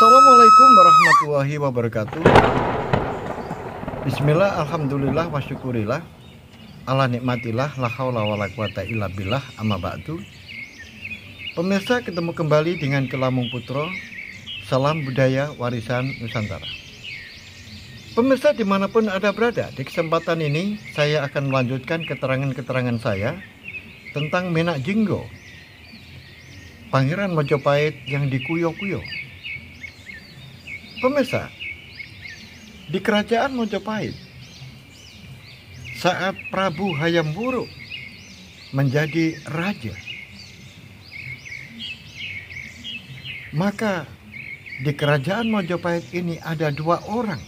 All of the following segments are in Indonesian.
Assalamualaikum warahmatullahi wabarakatuh. Bismillah, alhamdulillah, wa syukurillah, ala nikmatillah, la haula wa la quwata illa billah, amma ba'du. Pemirsa, ketemu kembali dengan Kelamung Putro. Salam budaya warisan Nusantara. Pemirsa dimanapun Anda berada, di kesempatan ini saya akan melanjutkan keterangan-keterangan saya tentang Menak Jinggo, Pangeran Majapahit yang dikuyo-kuyo. Pemirsa, di kerajaan Majapahit, saat Prabu Hayam Wuruk menjadi raja, maka di kerajaan Majapahit ini ada dua orang,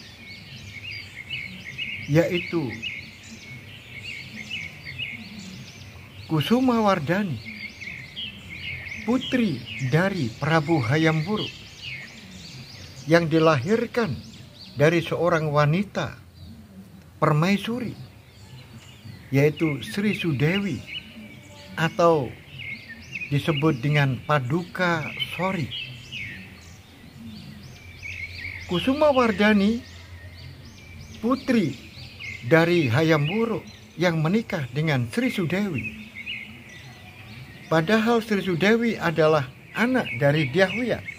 yaitu Kusumawardhani, putri dari Prabu Hayam Wuruk, yang dilahirkan dari seorang wanita permaisuri, yaitu Sri Sudewi atau disebut dengan Paduka Sori. Kusumawardhani, putri dari Hayam Wuruk yang menikah dengan Sri Sudewi. Padahal Sri Sudewi adalah anak dari Dyahwiyat.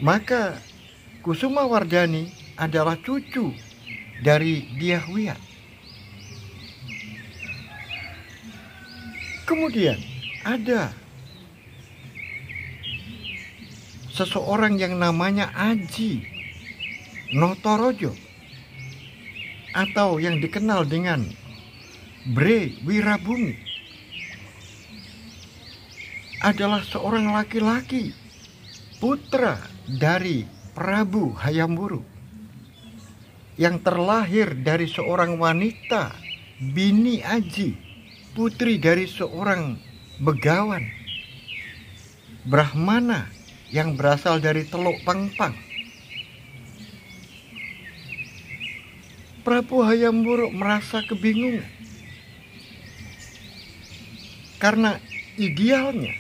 Maka Kusumawardhani adalah cucu dari Dyahwiyat. Kemudian ada seseorang yang namanya Aji Notorojo, atau yang dikenal dengan Bre Wirabumi, adalah seorang laki-laki putra dari Prabu Hayam Wuruk yang terlahir dari seorang wanita, Bini Aji, putri dari seorang begawan Brahmana yang berasal dari Teluk Pangpang. Prabu Hayam Wuruk merasa kebingungan karena idealnya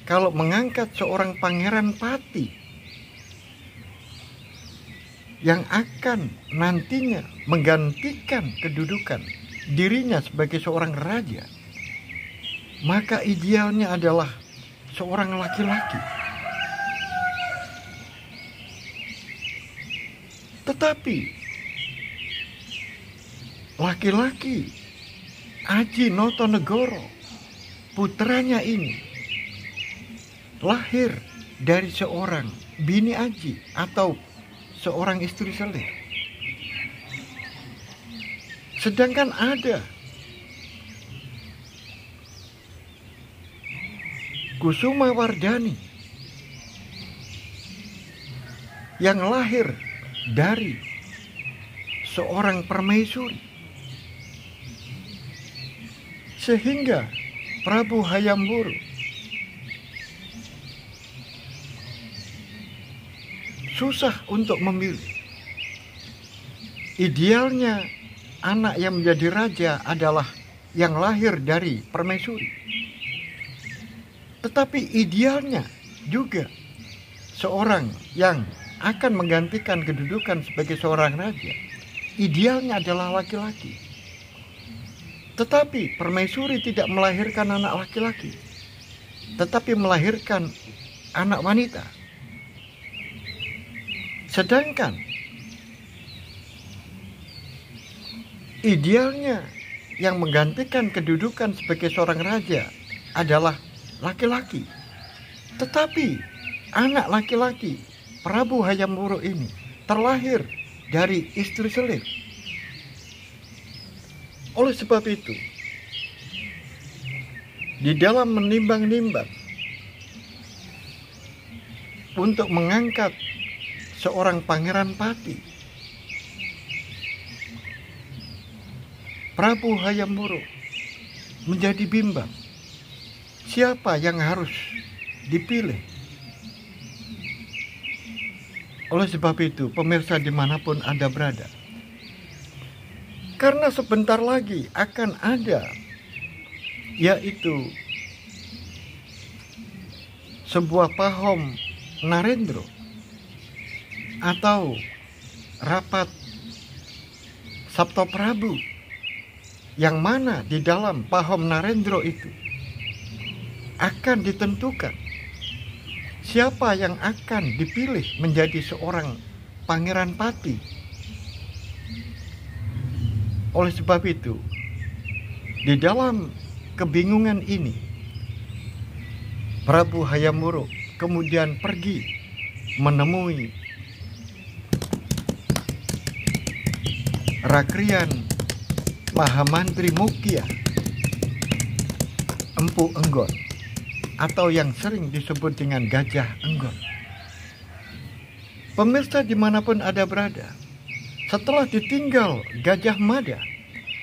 kalau mengangkat seorang pangeran pati yang akan nantinya menggantikan kedudukan dirinya sebagai seorang raja, maka idealnya adalah seorang laki-laki. Tetapi laki-laki Aji Notonegoro, putranya ini lahir dari seorang Bini Aji atau seorang istri selir. Sedangkan ada Kusumawardhani yang lahir dari seorang permaisuri. Sehingga Prabu Hayam Wuruk susah untuk memilih. Idealnya anak yang menjadi raja adalah yang lahir dari permaisuri. Tetapi idealnya juga seorang yang akan menggantikan kedudukan sebagai seorang raja, idealnya adalah laki-laki. Tetapi permaisuri tidak melahirkan anak laki-laki, tetapi melahirkan anak wanita. Sedangkan idealnya yang menggantikan kedudukan sebagai seorang raja adalah laki-laki. Tetapi anak laki-laki Prabu Hayam Wuruk ini terlahir dari istri selir. Oleh sebab itu, di dalam menimbang-nimbang untuk mengangkat seorang pangeran pati, Prabu Hayam Wuruk menjadi bimbang siapa yang harus dipilih. Oleh sebab itu, pemirsa dimanapun Anda berada, karena sebentar lagi akan ada, yaitu sebuah pahom Narendra atau rapat Sabto Prabu, yang mana di dalam pahom Narendra itu akan ditentukan siapa yang akan dipilih menjadi seorang Pangeran Pati. Oleh sebab itu, di dalam kebingungan ini, Prabu Hayam Wuruk kemudian pergi menemui Rakrian Mahamantri Mukya Empu Enggon, atau yang sering disebut dengan Gajah Enggon. Pemirsa dimanapun Anda berada, setelah ditinggal Gajah Mada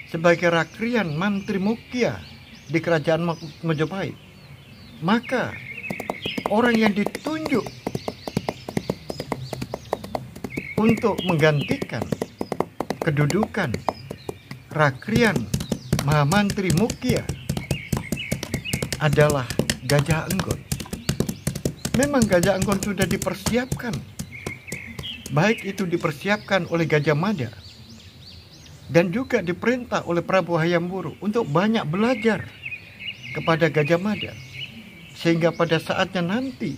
sebagai Rakrian Mantri Mukya di kerajaan Majapahit, maka orang yang ditunjuk untuk menggantikan kedudukan Rakrian Mahamantri Mukya adalah Gajah Enggon. Memang Gajah Enggon sudah dipersiapkan, baik itu dipersiapkan oleh Gajah Mada dan juga diperintah oleh Prabu Hayam Wuruk untuk banyak belajar kepada Gajah Mada, sehingga pada saatnya nanti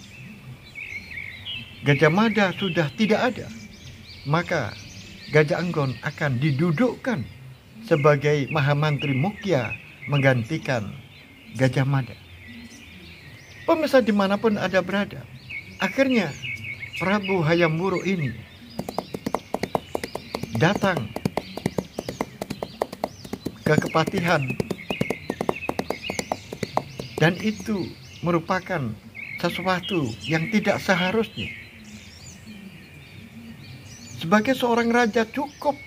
Gajah Mada sudah tidak ada, maka Gajah Enggon akan didudukkan sebagai Mahamantri Mukya menggantikan Gajah Mada. Pemirsa dimanapun Anda berada, akhirnya Prabu Hayam Wuruk ini datang ke Kepatihan, dan itu merupakan sesuatu yang tidak seharusnya. Sebagai seorang raja cukup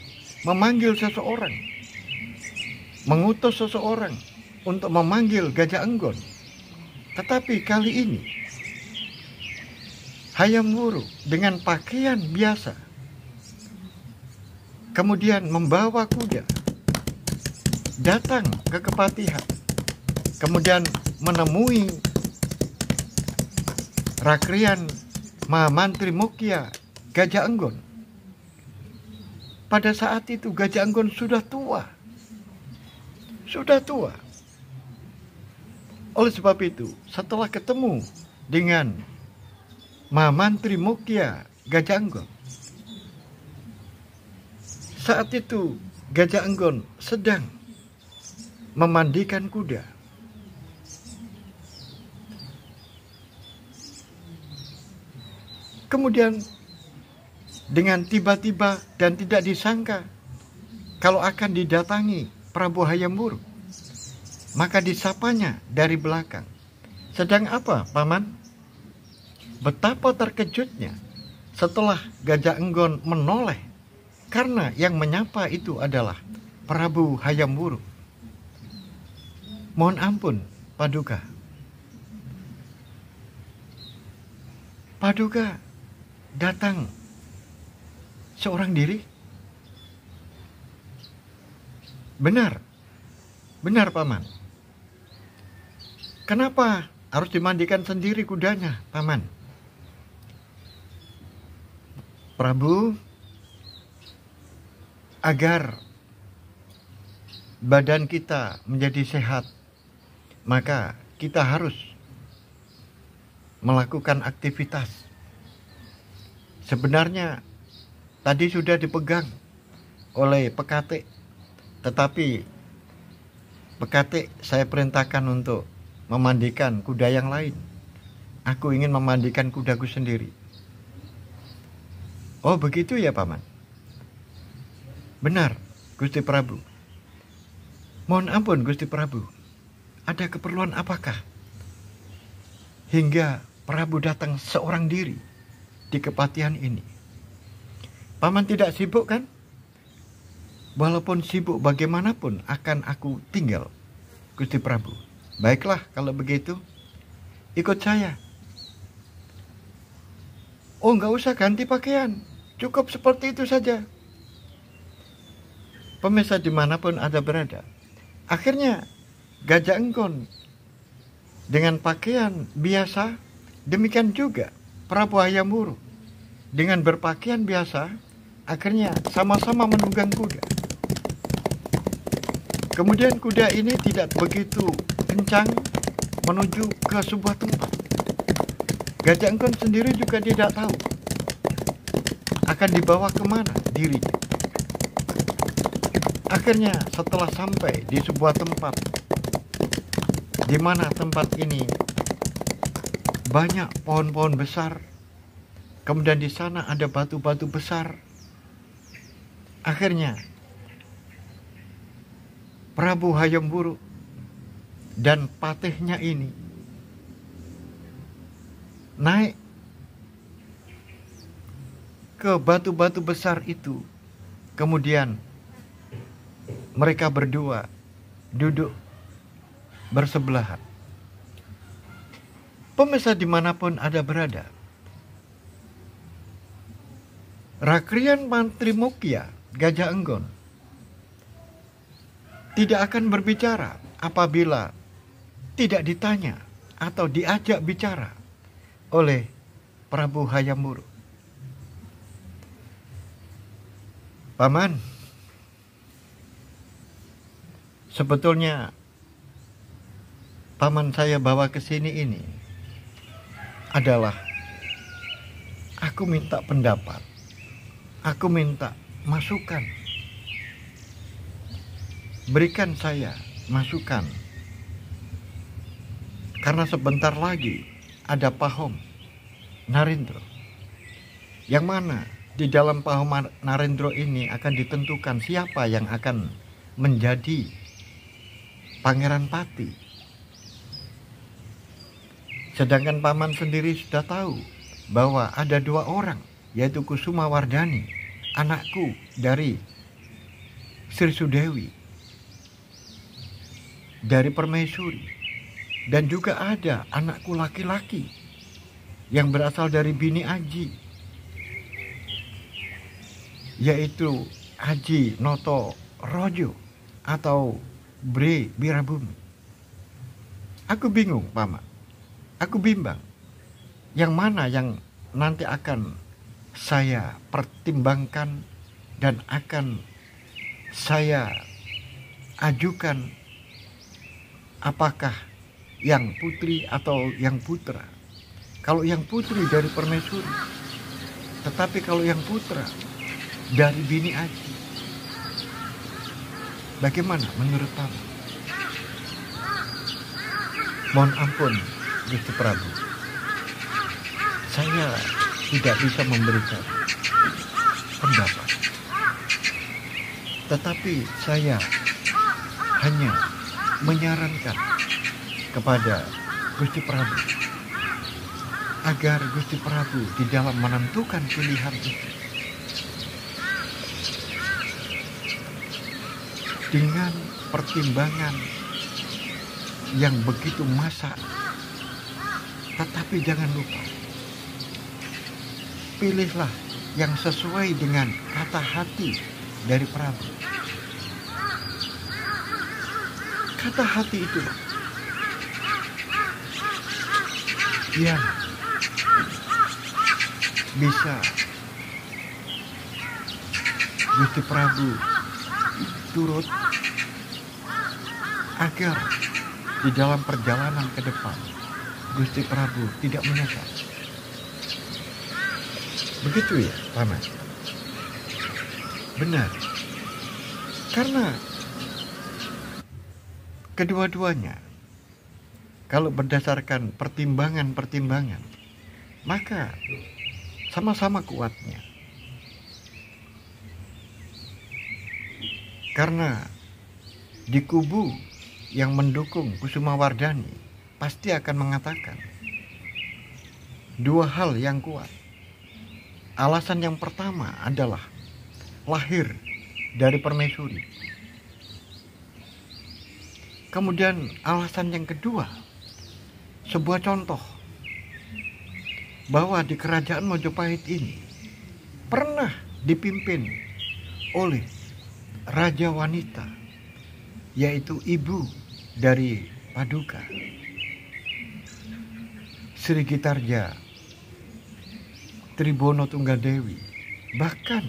memanggil seseorang, mengutus seseorang untuk memanggil Gajah Enggon. Tetapi kali ini Hayam Wuruk dengan pakaian biasa kemudian membawa kuda datang ke Kepatihan, kemudian menemui Rakrian Mahamantri Mukya Gajah Enggon. Pada saat itu Gajah Enggon sudah tua. Oleh sebab itu, setelah ketemu dengan Mahamantri Mukya Gajah Enggon, saat itu Gajah Enggon sedang memandikan kuda. Kemudian dengan tiba-tiba dan tidak disangka kalau akan didatangi Prabu Hayam Wuruk, maka disapanya dari belakang. Sedang apa, Paman? Betapa terkejutnya setelah Gajah Enggon menoleh, karena yang menyapa itu adalah Prabu Hayam Wuruk. Mohon ampun, Paduka. Paduka datang seorang diri? Benar, Paman. Kenapa harus dimandikan sendiri kudanya, Paman? Prabu, agar badan kita menjadi sehat, maka kita harus melakukan aktivitas. Sebenarnya tadi sudah dipegang oleh Pekate, tetapi Pekate saya perintahkan untuk memandikan kuda yang lain. Aku ingin memandikan kudaku sendiri. Oh begitu ya, Paman? Benar, Gusti Prabu. Mohon ampun, Gusti Prabu. Ada keperluan apakah hingga Prabu datang seorang diri di Kepatihan ini? Paman tidak sibuk kan? Walaupun sibuk bagaimanapun akan aku tinggal, Gusti Prabu. Baiklah kalau begitu, ikut saya. Oh, nggak usah ganti pakaian, cukup seperti itu saja. Pemirsa dimanapun Anda berada, akhirnya Gajah Enggon dengan pakaian biasa Demikian juga Prabu Hayam Wuruk dengan berpakaian biasa akhirnya sama-sama menunggang kuda. Kemudian kuda ini tidak begitu kencang menuju ke sebuah tempat. Gajah Enggon sendiri juga tidak tahu akan dibawa kemana dirinya. Akhirnya setelah sampai di sebuah tempat, di mana tempat ini banyak pohon-pohon besar, kemudian di sana ada batu-batu besar. Akhirnya Prabu Hayam Wuruk dan patihnya ini naik ke batu-batu besar itu. Kemudian mereka berdua duduk bersebelahan. Pemirsa dimanapun Anda berada, Rakrian Mantri Mukya Gajah Enggon tidak akan berbicara apabila tidak ditanya atau diajak bicara oleh Prabu Hayam Wuruk. Paman, sebetulnya paman saya bawa ke sini ini adalah aku minta pendapat, aku minta masukan. Berikan saya masukan, karena sebentar lagi ada Pahom Narendra, yang mana di dalam Pahom Narendra ini akan ditentukan siapa yang akan menjadi Pangeran Pati. Sedangkan paman sendiri sudah tahu bahwa ada 2 orang, yaitu Kusuma Wardani, anakku dari Sri Sudewi, dari Permaisuri, dan juga ada anakku laki-laki yang berasal dari Bini Aji, yaitu Aji Noto Rojo atau Bre Birabumi. Aku bingung, paman. Aku bimbang, yang mana yang nanti akan saya pertimbangkan dan akan saya ajukan, apakah yang putri atau yang putra. Kalau yang putri dari Permaisuri, tetapi kalau yang putra dari Bini Aji, bagaimana menurut kamu? Mohon ampun Gusti Prabu, saya tidak bisa memberikan pendapat, tetapi saya hanya menyarankan kepada Gusti Prabu agar Gusti Prabu di dalam menentukan pilihan itu dengan pertimbangan yang begitu masak. Tetapi jangan lupa, pilihlah yang sesuai dengan kata hati dari Prabu. Kata hati itu yang bisa Gusti Prabu turut agar di dalam perjalanan ke depan Gusti Prabu tidak menyesal. Begitu ya, paman? Benar. Karena kedua-duanya, kalau berdasarkan pertimbangan-pertimbangan, maka sama-sama kuatnya. Karena di kubu yang mendukung Kusuma Wardani pasti akan mengatakan 2 hal yang kuat. Alasan yang pertama adalah lahir dari Permaisuri. Kemudian alasan yang kedua, sebuah contoh bahwa di kerajaan Mojopahit ini pernah dipimpin oleh raja wanita, yaitu ibu dari Paduka. Sri Gitarja Tribono Tunggadewi bahkan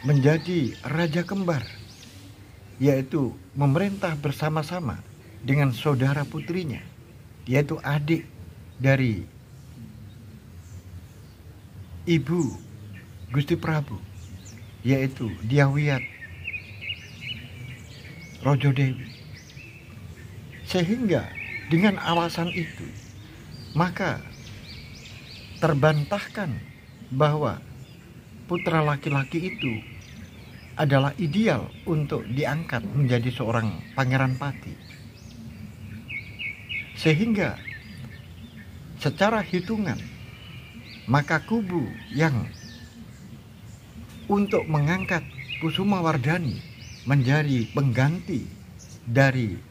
menjadi raja kembar, yaitu memerintah bersama-sama dengan saudara putrinya, yaitu adik dari ibu Gusti Prabu, yaitu Dyawiyat Rojo Dewi. Sehingga dengan alasan itu maka terbantahkan bahwa putra laki-laki itu adalah ideal untuk diangkat menjadi seorang pangeran pati. Sehingga secara hitungan maka kubu yang untuk mengangkat Kusumawardhani menjadi pengganti dari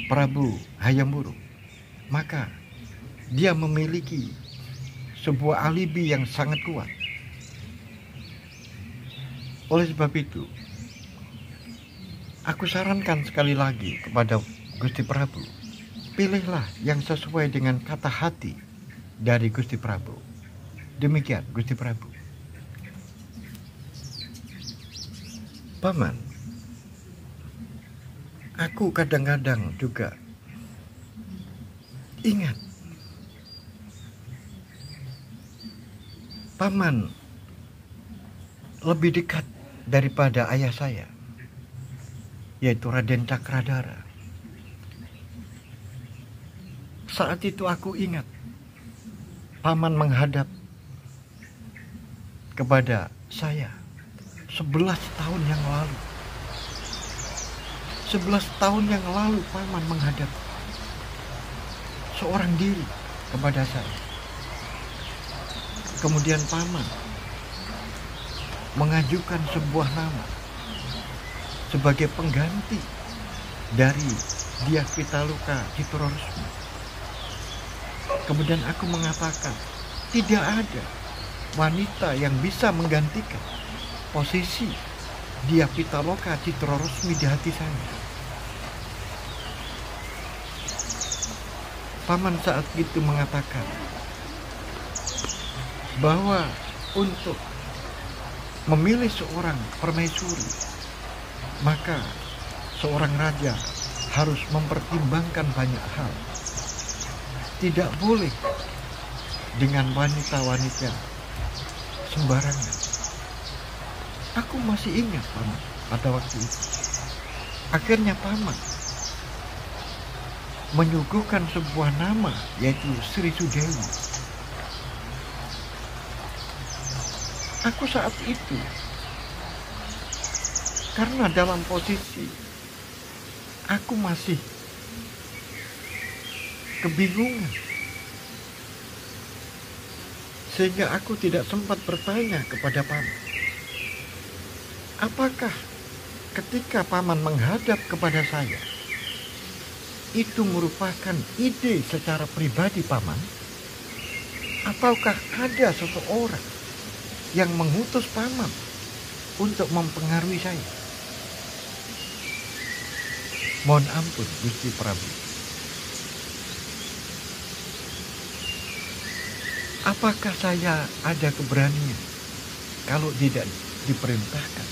Prabu Hayam Wuruk, maka dia memiliki sebuah alibi yang sangat kuat. Oleh sebab itu, aku sarankan sekali lagi kepada Gusti Prabu, pilihlah yang sesuai dengan kata hati dari Gusti Prabu. Demikian Gusti Prabu. Paman, aku kadang-kadang juga ingat Paman lebih dekat daripada ayah saya, yaitu Raden Cakradara. Saat itu aku ingat Paman menghadap kepada saya 11 tahun yang lalu. 11 tahun yang lalu Paman menghadap seorang diri kepada saya. Kemudian Paman mengajukan sebuah nama sebagai pengganti dari Dyah Pitaloka Citraresmi. Kemudian aku mengatakan tidak ada wanita yang bisa menggantikan posisi Dyah Pitaloka Citraresmi di hati saya. Paman saat itu mengatakan bahwa untuk memilih seorang permaisuri, maka seorang raja harus mempertimbangkan banyak hal. Tidak boleh dengan wanita-wanita sembarangan. Aku masih ingat Paman pada waktu itu. Akhirnya Paman menyuguhkan sebuah nama, yaitu Sri Sudewi. Aku saat itu, karena dalam posisi aku masih kebingungan, sehingga aku tidak sempat bertanya kepada Paman, apakah ketika Paman menghadap kepada saya, itu merupakan ide secara pribadi Paman, ataukah ada seseorang yang mengutus Paman untuk mempengaruhi saya? Mohon ampun Gusti Prabu, apakah saya ada keberanian kalau tidak diperintahkan?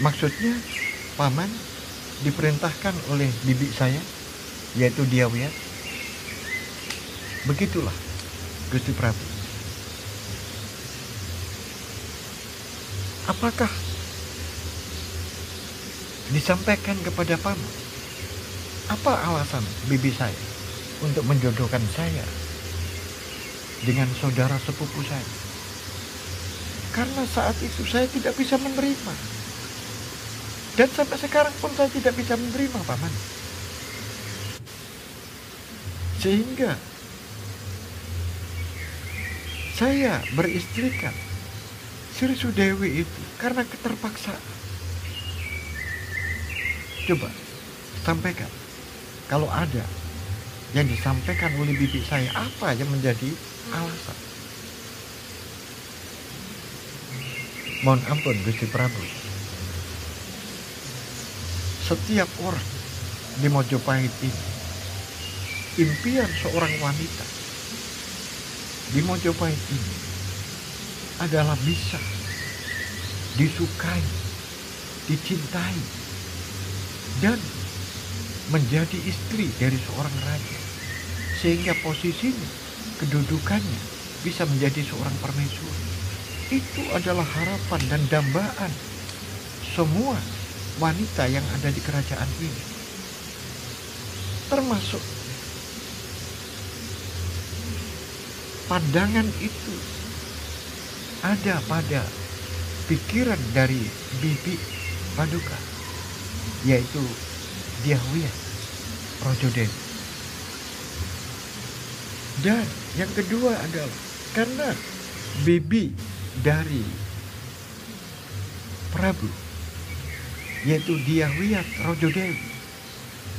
Maksudnya Paman diperintahkan oleh bibi saya, yaitu Dyawiyat. Begitulah Gusti Prabu. Apakah disampaikan kepada Paman apa alasan bibi saya untuk menjodohkan saya dengan saudara sepupu saya? Karena saat itu saya tidak bisa menerima, dan sampai sekarang pun saya tidak bisa menerima Paman. Sehingga saya beristrikan Sri Sudewi itu karena keterpaksaan. Coba sampaikan kalau ada yang disampaikan oleh bibi saya, apa yang menjadi alasan? Mohon ampun Gusti Prabu, setiap orang di Mojopahit ini impian seorang wanita di Mojopahit ini adalah bisa disukai, dicintai, dan menjadi istri dari seorang raja, sehingga posisinya, kedudukannya bisa menjadi seorang permaisuri. Itu adalah harapan dan dambaan semua wanita yang ada di kerajaan ini, termasuk pandangan itu ada pada pikiran dari Bibi Paduka, yaitu Dyahwiyat Rojodewi. Dan yang kedua adalah karena bibi dari Prabu, yaitu Dyahwiyat Rojodewi,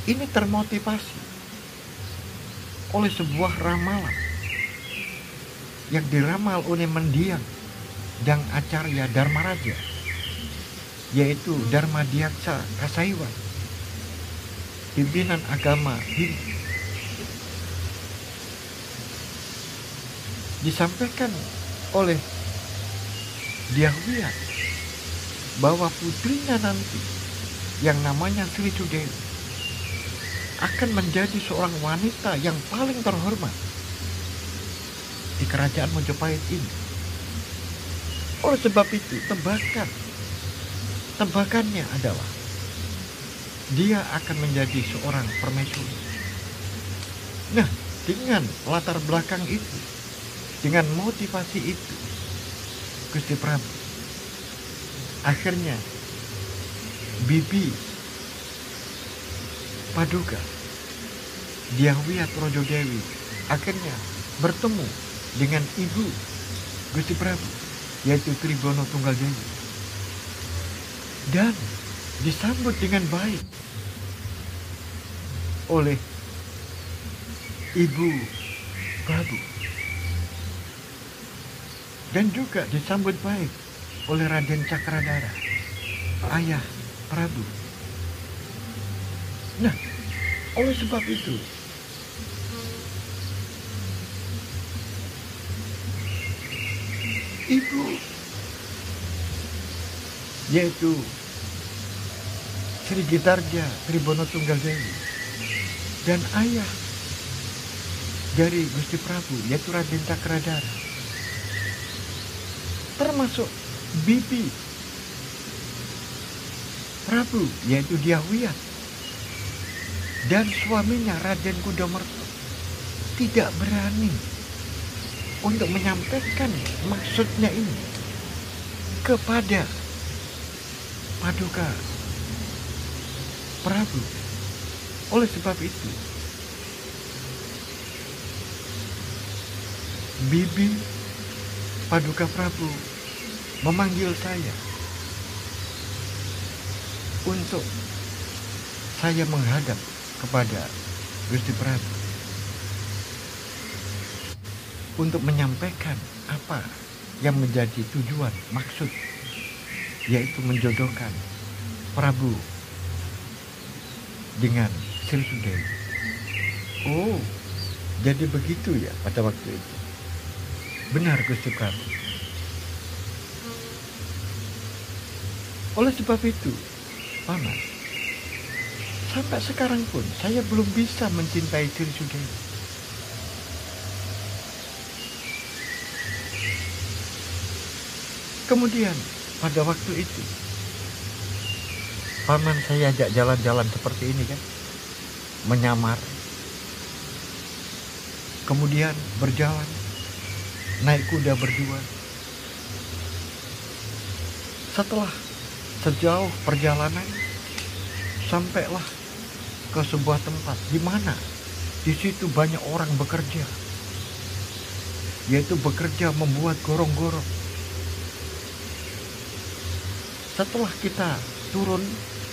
ini termotivasi oleh sebuah ramalan yang diramal oleh mendiang dan Acarya Dharmaraja, yaitu Dharmadiaksa Kasaiwan, pimpinan agama Hindu. Disampaikan oleh Dyahwiyat bahwa putrinya nanti yang namanya Sri Sudewi akan menjadi seorang wanita yang paling terhormat di kerajaan Mojopahit ini. Oleh sebab itu tebakannya adalah dia akan menjadi seorang permaisuri. Nah, dengan latar belakang itu, dengan motivasi itu, Gusti Prabu akhirnya Bibi Paduka Dyahwiyat Rojodewi akhirnya bertemu dengan ibu Gusti Prabu, yaitu Tribhuwana Tunggal Dewi, dan disambut dengan baik oleh ibu Prabu, dan juga disambut baik oleh Raden Cakradhara, ayah Prabu. Nah, oleh sebab itu ibu, yaitu Sri Gitarja Tribhuwana Tunggal Dewi, dan ayah dari Gusti Prabu, yaitu Raden Cakradhara, termasuk bibi Prabu, yaitu Dyahwiyat, dan suaminya Raden Kudamerta tidak berani untuk menyampaikan maksudnya ini kepada Paduka Prabu. Oleh sebab itu, Bibi Paduka Prabu memanggil saya untuk saya menghadap kepada Gusti Prabu untuk menyampaikan apa yang menjadi tujuan, maksud, yaitu menjodohkan Prabu dengan Sri Sudewi. Oh, jadi begitu ya pada waktu itu. Benar, Gusti Prabu. Oleh sebab itu, Paman, sampai sekarang pun saya belum bisa mencintai Sri Sudewi. Kemudian pada waktu itu, Paman saya ajak jalan-jalan seperti ini kan, menyamar. Kemudian berjalan, naik kuda berdua. Setelah sejauh perjalanan, sampailah ke sebuah tempat di mana di situ banyak orang bekerja, yaitu bekerja membuat gorong-gorong. Setelah kita turun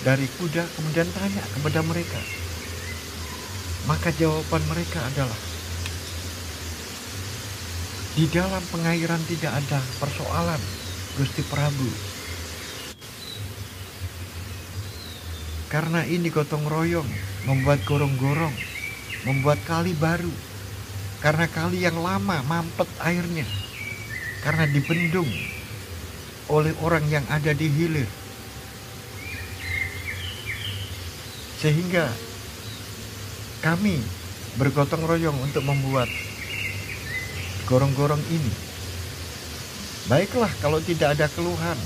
dari kuda, kemudian tanya kepada mereka, maka jawaban mereka adalah, di dalam pengairan tidak ada persoalan, Gusti Prabu. Karena ini gotong royong membuat gorong-gorong membuat kali baru. Karena kali yang lama mampet airnya, karena dibendung oleh orang yang ada di hilir. Sehingga kami bergotong royong untuk membuat gorong-gorong ini. Baiklah kalau tidak ada keluhan.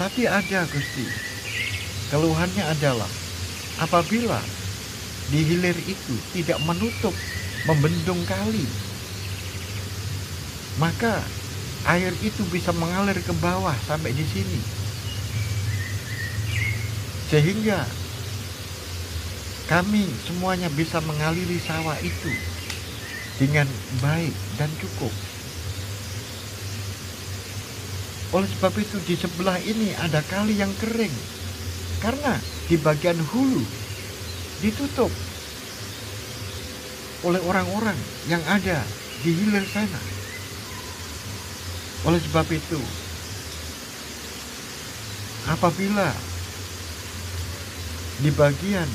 Tapi ada, Gusti. Keluhannya adalah apabila di hilir itu tidak menutup, membendung kali, maka air itu bisa mengalir ke bawah sampai di sini. Sehingga kami semuanya bisa mengaliri sawah itu dengan baik dan cukup. Oleh sebab itu di sebelah ini ada kali yang kering, karena di bagian hulu ditutup oleh orang-orang yang ada di hilir sana. Oleh sebab itu, apabila di bagian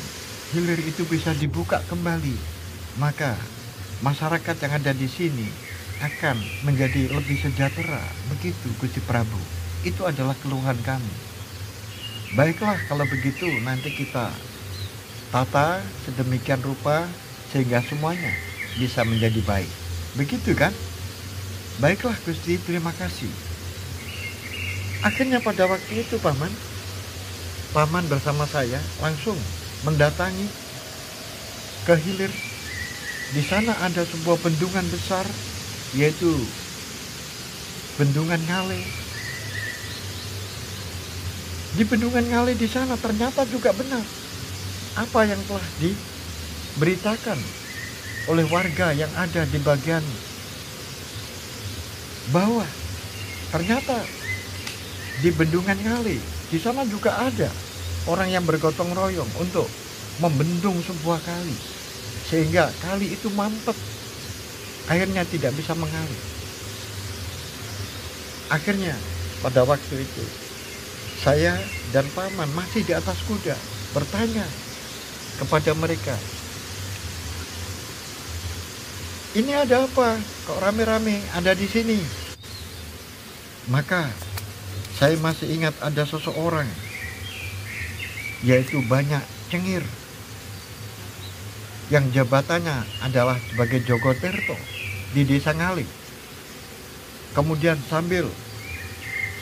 hilir itu bisa dibuka kembali, maka masyarakat yang ada di sini akan menjadi lebih sejahtera. Begitu Gusti Prabu. Itu adalah keluhan kami. Baiklah kalau begitu, nanti kita tata sedemikian rupa sehingga semuanya bisa menjadi baik. Begitu kan? Baiklah Gusti, terima kasih. Akhirnya pada waktu itu Paman bersama saya langsung mendatangi ke hilir. Di sana ada sebuah bendungan besar, yaitu Bendungan Ngale. Di Bendungan Ngale di sana ternyata juga benar apa yang telah diberitakan oleh warga yang ada di bagian bawah. Ternyata di Bendungan Ngale di sana juga ada orang yang bergotong royong untuk membendung sebuah kali, sehingga kali itu mampet, airnya tidak bisa mengalir. Akhirnya pada waktu itu saya dan Paman masih di atas kuda bertanya kepada mereka, ini ada apa? Kok rame-rame ada di sini? Maka saya masih ingat ada seseorang, yaitu Banyak Cengir, yang jabatannya adalah sebagai Jogoterto di Desa Ngale. Kemudian sambil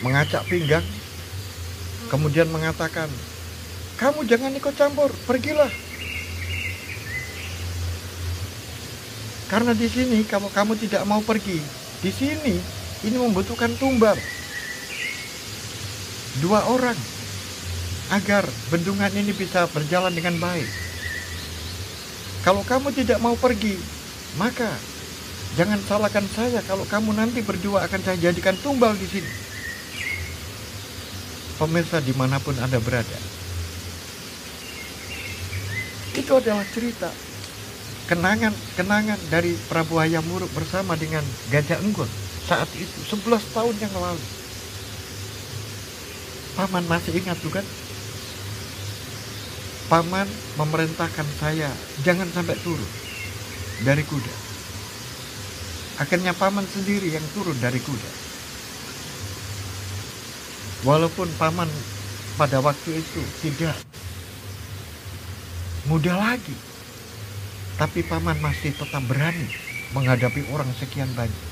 mengacak pinggang, kemudian mengatakan, kamu jangan ikut campur, pergilah. Karena di sini kamu tidak mau pergi, di sini ini membutuhkan tumbal 2 orang agar bendungan ini bisa berjalan dengan baik. Kalau kamu tidak mau pergi, maka jangan salahkan saya kalau kamu nanti berdua akan saya jadikan tumbal di sini. Pemirsa dimanapun Anda berada, itu adalah cerita kenangan dari Prabu Hayam Wuruk bersama dengan Gajah Enggon saat itu 11 tahun yang lalu. Paman masih ingat bukan? Paman memerintahkan saya jangan sampai turun dari kuda. Akhirnya Paman sendiri yang turun dari kuda. Walaupun Paman pada waktu itu tidak muda lagi, tapi Paman masih tetap berani menghadapi orang sekian banyak.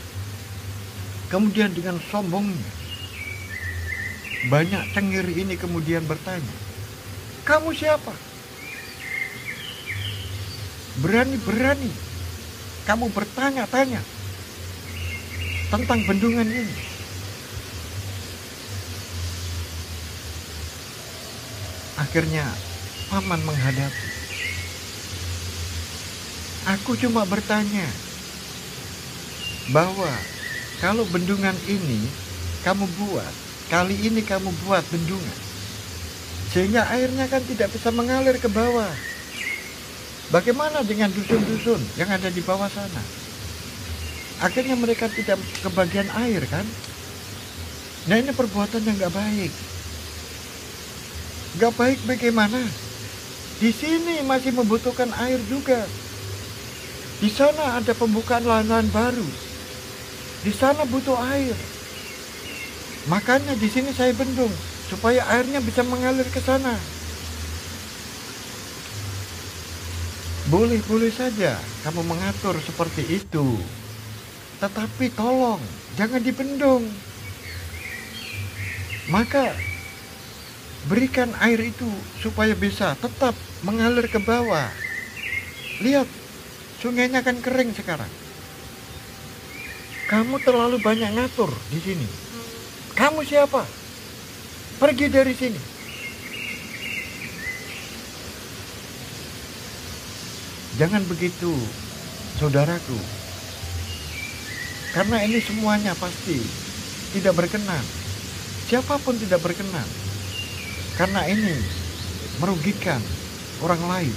Kemudian dengan sombongnya, Banyak Cengir ini kemudian bertanya, kamu siapa? Berani-berani kamu bertanya-tanya tentang bendungan ini. Akhirnya Paman menghadapi. Aku cuma bertanya bahwa kalau bendungan ini kamu buat, kali ini kamu buat bendungan, sehingga airnya kan tidak bisa mengalir ke bawah. Bagaimana dengan dusun-dusun yang ada di bawah sana? Akhirnya mereka tidak kebagian air kan? Nah, ini perbuatan yang gak baik. Gak baik bagaimana? Di sini masih membutuhkan air juga. Di sana ada pembukaan lahan-lahan baru. Di sana butuh air. Makanya di sini saya bendung supaya airnya bisa mengalir ke sana. Boleh-boleh saja kamu mengatur seperti itu. Tetapi tolong jangan dibendung. Maka berikan air itu supaya bisa tetap mengalir ke bawah. Lihat, sungainya kan kering sekarang. Kamu terlalu banyak ngatur di sini. Kamu siapa? Pergi dari sini. Jangan begitu, saudaraku. Karena ini semuanya pasti tidak berkenan. Siapapun tidak berkenan. Karena ini merugikan orang lain.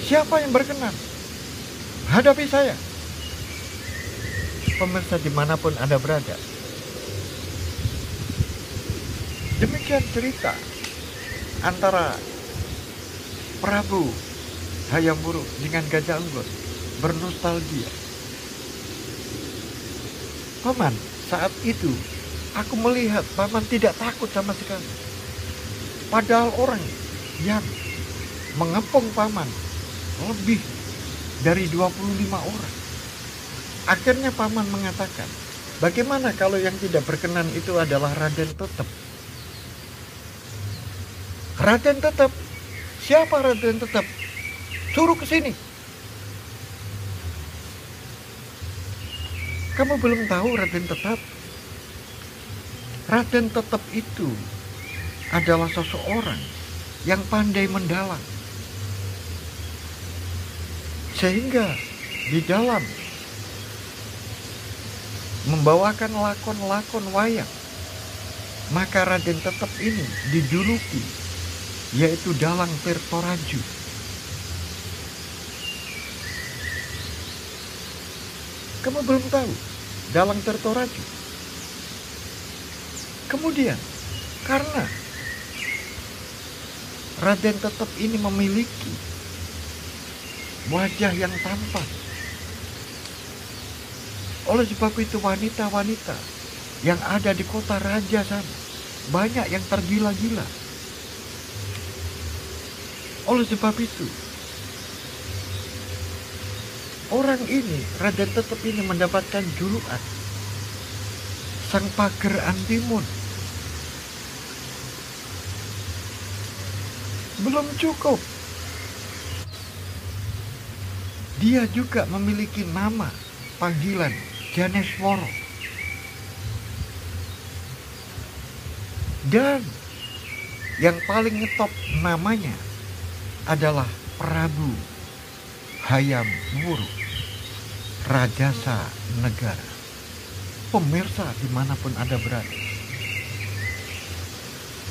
Siapa yang berkenan? Hadapi saya. Pemirsa dimanapun Anda berada. Demikian cerita antara Prabu Hayam Wuruk dengan Gajah Unggur bernostalgia. Paman, saat itu aku melihat paman tidak takut sama sekali. Padahal orang yang mengepung paman lebih dari 25 orang. Akhirnya paman mengatakan, bagaimana kalau yang tidak berkenan itu adalah Raden Tetep? Raden Tetep? Siapa Raden Tetep? Suruh ke sini. Kamu belum tahu Raden Tetep? Raden Tetep itu adalah seseorang yang pandai mendalang. Sehingga di dalam membawakan lakon-lakon wayang, maka Raden Tetep ini dijuluki yaitu Dalang Tirtoraju. Kamu belum tahu Dalang Tirtoraju? Kemudian karena Raden Tetep ini memiliki wajah yang tampan, oleh sebab itu wanita-wanita yang ada di kota raja sana banyak yang tergila-gila. Oleh sebab itu orang ini, Raden Tetep ini mendapatkan julukan Sang Pager Antimun. Belum cukup, dia juga memiliki nama panggilan Janesworo. Dan yang paling ngetop namanya adalah Prabu Hayam Wuruk, Rajasa Negara. Pemirsa dimanapun Anda berada,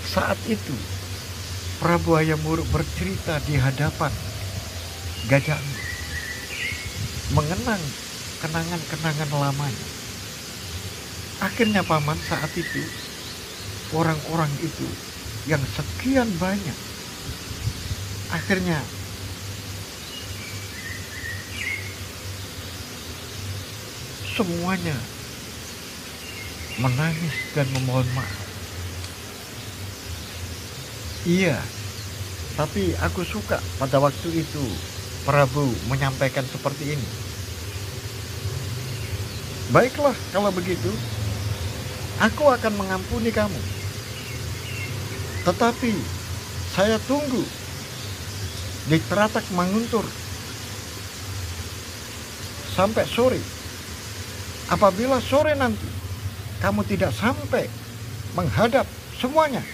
saat itu Prabu Hayam Wuruk bercerita di hadapan Gajah Unggur, mengenang kenangan-kenangan lamanya. Akhirnya paman, saat itu orang-orang itu yang sekian banyak akhirnya semuanya menangis dan memohon maaf. Iya, tapi aku suka pada waktu itu Prabu menyampaikan seperti ini. Baiklah, kalau begitu aku akan mengampuni kamu. Tetapi saya tunggu di Teratak Manguntur sampai sore. Apabila sore nanti kamu tidak sampai menghadap semuanya,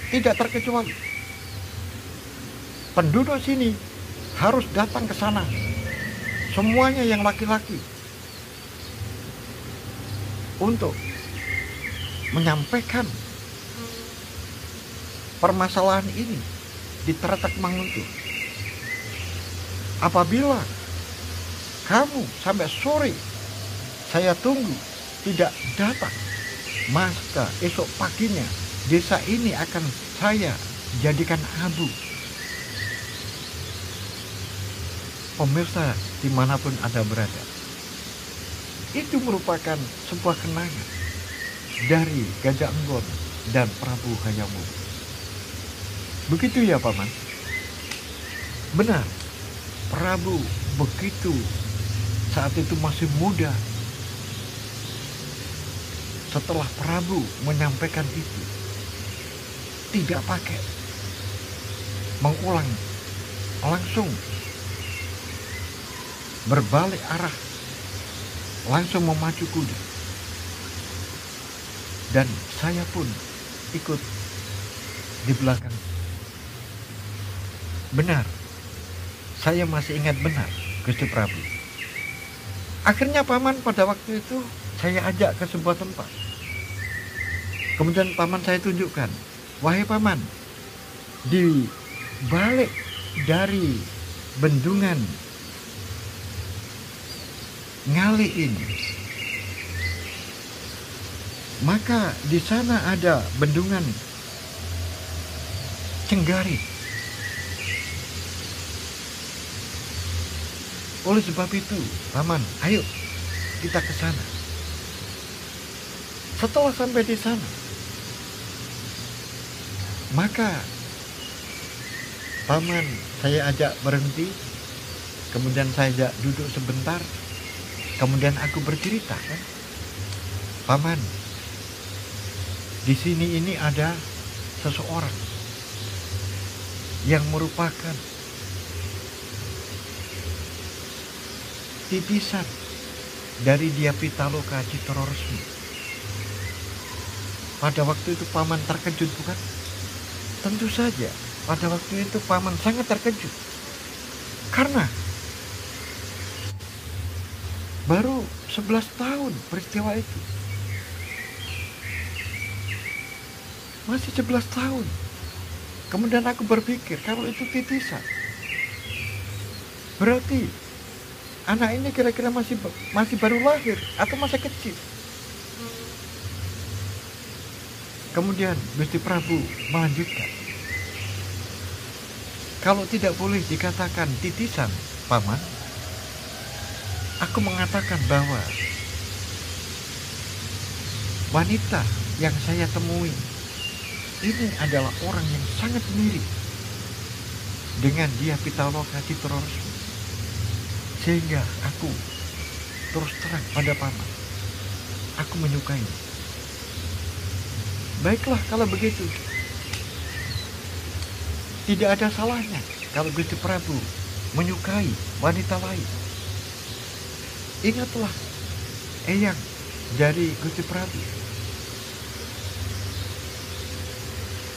tidak terkecuali penduduk sini harus datang ke sana, semuanya yang laki-laki, untuk menyampaikan permasalahan ini di Teratak Manguntur. Apabila kamu sampai sore saya tunggu tidak datang, maka esok paginya desa ini akan saya jadikan abu pemirsa dimanapun Anda berada, itu merupakan sebuah kenangan dari Gajah Enggon dan Prabu Hayam Wuruk. Begitu ya Paman? Benar, Prabu begitu saat itu masih muda. Setelah Prabu menyampaikan itu, tidak pakai mengulang, langsung berbalik arah, langsung memacu kuda. Dan saya pun ikut di belakang. Benar, saya masih ingat benar Gusti Prabu. Akhirnya Paman pada waktu itu saya ajak ke sebuah tempat. Kemudian Paman saya tunjukkan, wahai Paman, di balik dari bendungan Ngali ini, maka di sana ada bendungan Cenggarit. Oleh sebab itu, Paman, ayo kita ke sana. Setelah sampai di sana, maka Paman saya ajak berhenti, kemudian saya ajak duduk sebentar, kemudian aku bercerita, kan? Paman, di sini ini ada seseorang yang merupakan titisan dari Dia Pitaloka Citoro Resmi. Pada waktu itu Paman terkejut, bukan? Tentu saja pada waktu itu Paman sangat terkejut, karena baru 11 tahun peristiwa itu. Masih 11 tahun. Kemudian aku berpikir, kalau itu titisan, berarti anak ini kira-kira masih baru lahir atau masih kecil. Kemudian Gusti Prabu melanjutkan, kalau tidak boleh dikatakan titisan, Paman, aku mengatakan bahwa wanita yang saya temui ini adalah orang yang sangat mirip dengan Dia Pitaloka Citoro Resmi. Sehingga aku terus terang pada Paman, aku menyukainya. Baiklah kalau begitu, tidak ada salahnya kalau Gusti Prabu menyukai wanita lain. Ingatlah eyang dari Gusti Prabu,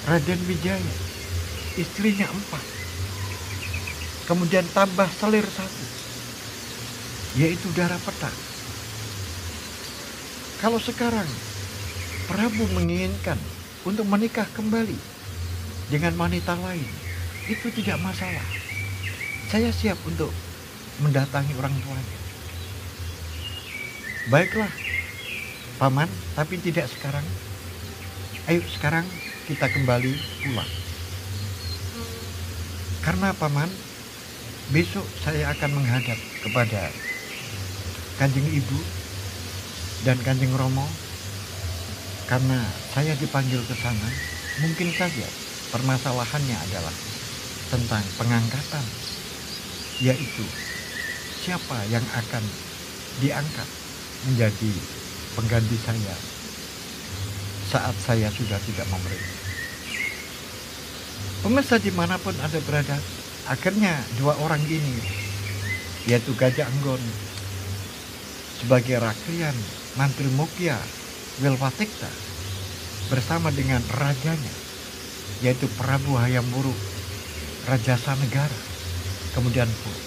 Raden Wijaya, istrinya 4, kemudian tambah selir 1, yaitu Darapeta. Kalau sekarang Prabu menginginkan untuk menikah kembali dengan wanita lain, itu tidak masalah. Saya siap untuk mendatangi orang tuanya. Baiklah, Paman, tapi tidak sekarang. Ayo sekarang kita kembali pulang. Karena Paman, besok saya akan menghadap kepada Kanjeng Ibu dan Kanjeng Romo. Karena saya dipanggil ke sana, mungkin saja permasalahannya adalah tentang pengangkatan, yaitu siapa yang akan diangkat menjadi pengganti saya saat saya sudah tidak memerintah. Pemirsa dimanapun Anda berada, akhirnya 2 orang ini, yaitu Gajah Enggon sebagai Rakrian Mantri Mukya Wilwatikta bersama dengan rajanya, yaitu Prabu Hayam Wuruk, Raja Sanegara, kemudian pulang.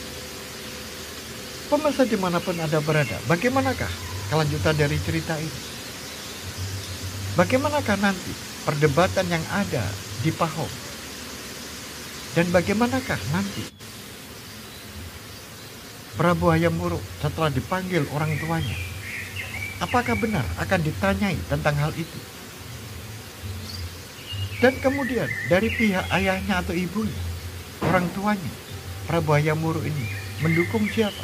Pemirsa dimanapun Anda berada, bagaimanakah kelanjutan dari cerita ini? Bagaimanakah nanti perdebatan yang ada di Pahom? Dan bagaimanakah nanti Prabu Hayam Wuruk setelah dipanggil orang tuanya, apakah benar akan ditanyai tentang hal itu? Dan kemudian dari pihak ayahnya atau ibunya, orang tuanya, Prabu Hayam Wuruk ini, Mendukung siapa?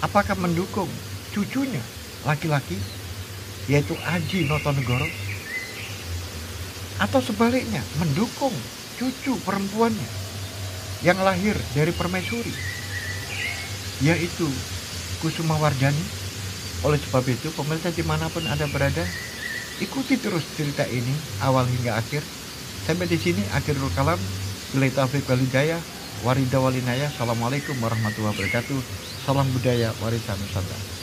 Apakah mendukung cucunya laki-laki, yaitu Aji Notonegoro? Atau sebaliknya, mendukung cucu perempuannya yang lahir dari permaisuri, yaitu Kusuma Wardani? Oleh sebab itu, pemirsa dimanapun Anda berada, ikuti terus cerita ini awal hingga akhir. Sampai di sini akhirul kalam. Billahi taufiq wal hidayah. Warida walinaya. Assalamualaikum warahmatullahi wabarakatuh. Salam budaya warisan Nusantara.